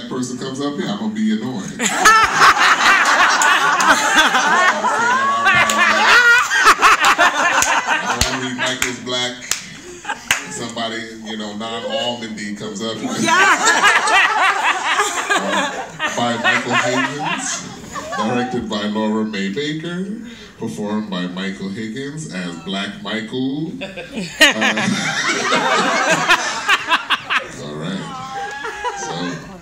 black person comes up here, I'm gonna be annoyed. I read Michael's black. Somebody, you know, non-almondy comes up here. By Michael Hagins, directed by Laura Mae Baker, performed by Michael Hagins as Black Michael. All right. So,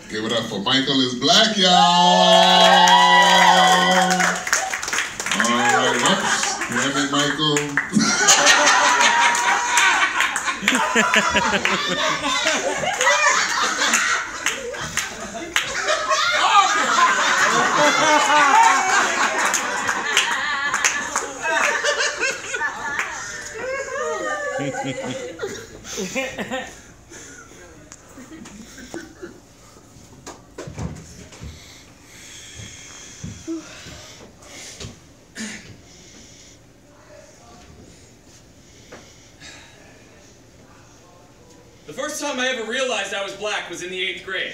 give it up for Michael is Black, y'all. All right, oops. Damn it, Michael. The first time I ever realized I was black was in the 8th grade.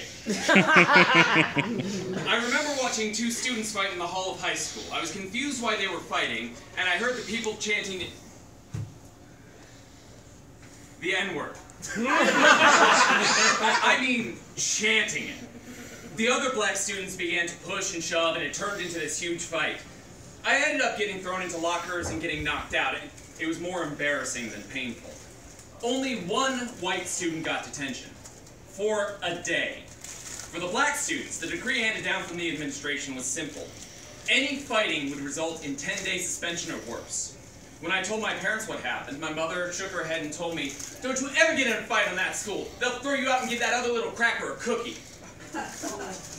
I remember watching two students fight in the hall of high school. I was confused why they were fighting, and I heard the people chanting the N-word. I mean, chanting it. The other black students began to push and shove, and it turned into this huge fight. I ended up getting thrown into lockers and getting knocked out. It was more embarrassing than painful. Only one white student got detention. For a day. For the black students, the decree handed down from the administration was simple. Any fighting would result in 10-day suspension or worse. When I told my parents what happened, my mother shook her head and told me, "Don't you ever get in a fight on that school. They'll throw you out and give that other little cracker a cookie." I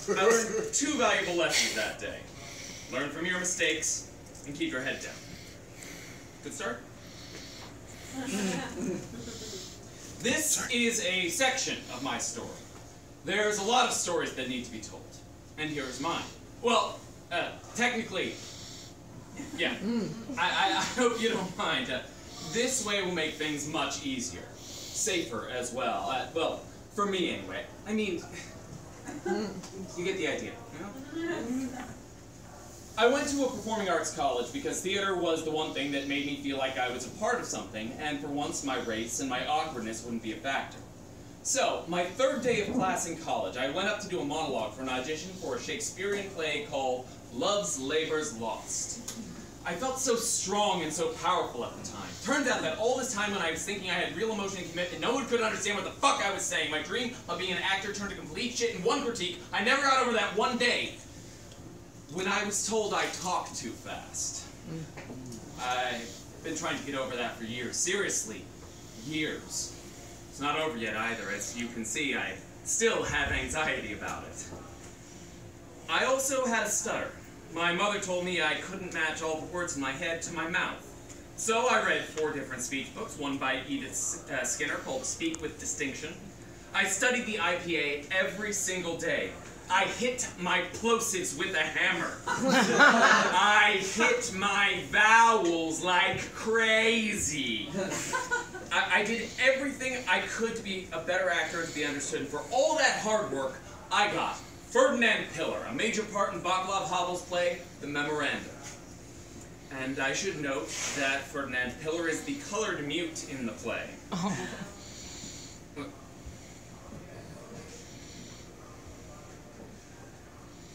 learned 2 valuable lessons that day. Learn from your mistakes and keep your head down. Good start? This is a section of my story. There's a lot of stories that need to be told, and here is mine. Well, technically, yeah. I hope you don't mind. This way will make things much easier. Safer as well. Well, for me anyway. I mean, you get the idea, you know? I went to a performing arts college because theater was the one thing that made me feel like I was a part of something, and for once my race and my awkwardness wouldn't be a factor. So, my 3rd day of class in college, I went up to do a monologue for an audition for a Shakespearean play called Love's Labour's Lost. I felt so strong and so powerful at the time. Turned out that all this time when I was thinking I had real emotion and commitment, no one could understand what the fuck I was saying. My dream of being an actor turned to complete shit in one critique. I never got over that one day when I was told I talked too fast. I've been trying to get over that for years. Seriously, years. It's not over yet either. As you can see, I still have anxiety about it. I also had a stutter. My mother told me I couldn't match all the words in my head to my mouth. So I read 4 different speech books, one by Edith Skinner called Speak with Distinction. I studied the IPA every single day. I hit my plosives with a hammer. I hit my vowels like crazy. I did everything I could to be a better actor and to be understood. And for all that hard work, I got Ferdinand Pillar, a major part in Václav Havel's play, The Memorandum. And I should note that Ferdinand Pillar is the colored mute in the play. Oh.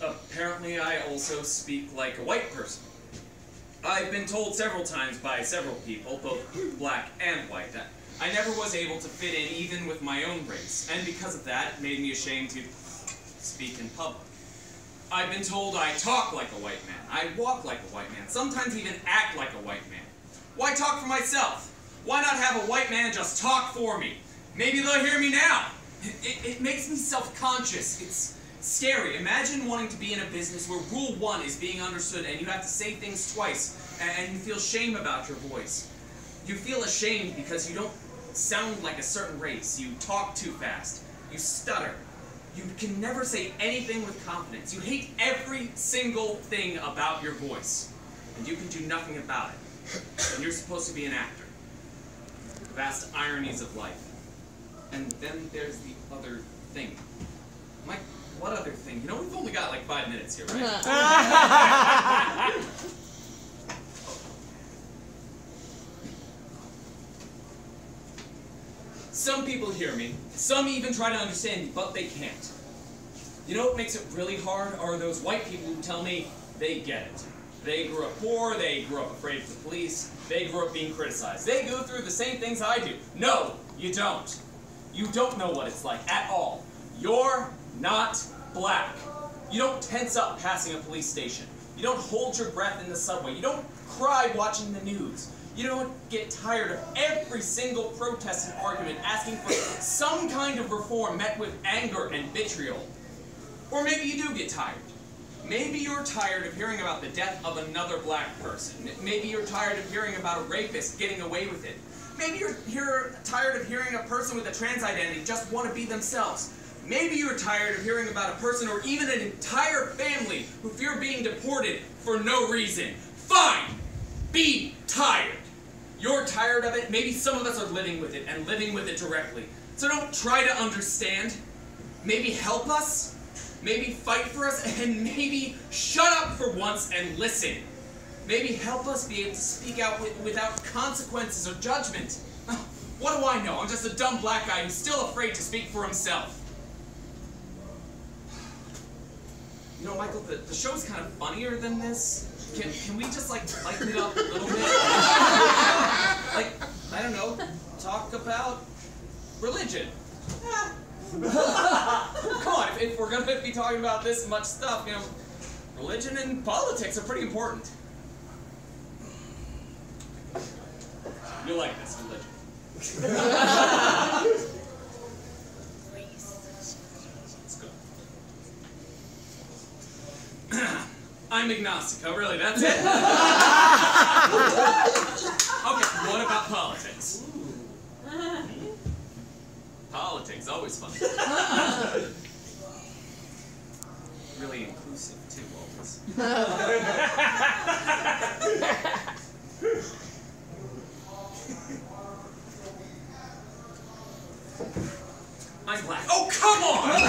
Apparently, I also speak like a white person. I've been told several times by several people, both black and white, that I never was able to fit in even with my own race, and because of that, it made me ashamed to speak in public. I've been told I talk like a white man, I walk like a white man, sometimes even act like a white man. Why talk for myself? Why not have a white man just talk for me? Maybe they'll hear me now. It makes me self-conscious. It's scary. Imagine wanting to be in a business where rule 1 is being understood and you have to say things twice and you feel shame about your voice. You feel ashamed because you don't sound like a certain race. You talk too fast. You stutter. You can never say anything with confidence. You hate every single thing about your voice. And you can do nothing about it. And you're supposed to be an actor. The vast ironies of life. And then there's the other thing. Mike, what other 5 minutes here, right? Some people hear me, some even try to understand me, but they can't. You know what makes it really hard are those white people who tell me they get it. They grew up poor, they grew up afraid of the police, they grew up being criticized. They go through the same things I do. No, you don't. You don't know what it's like at all. You're not black. You don't tense up passing a police station. You don't hold your breath in the subway. You don't cry watching the news. You don't get tired of every single protest and argument asking for some kind of reform met with anger and vitriol. Or maybe you do get tired. Maybe you're tired of hearing about the death of another black person. Maybe you're tired of hearing about a rapist getting away with it. Maybe you're tired of hearing a person with a trans identity just want to be themselves. Maybe you're tired of hearing about a person or even an entire family who fear being deported for no reason. Fine! Be tired. You're tired of it. Maybe some of us are living with it and living with it directly. So don't try to understand. Maybe help us. Maybe fight for us, and maybe shut up for once and listen. Maybe help us be able to speak out without consequences or judgment. What do I know? I'm just a dumb black guy who's still afraid to speak for himself. You know, Michael, the show's kind of funnier than this. Can we just, like, lighten it up a little bit? Like, I don't know, talk about religion. Come on, if we're going to be talking about this much stuff, you know, religion and politics are pretty important. You'll like this, religion. Let's go. I'm agnostic. Oh, really? That's it? Okay, what about politics? Politics, always fun. Really inclusive, too, always. I'm black. Oh, come on!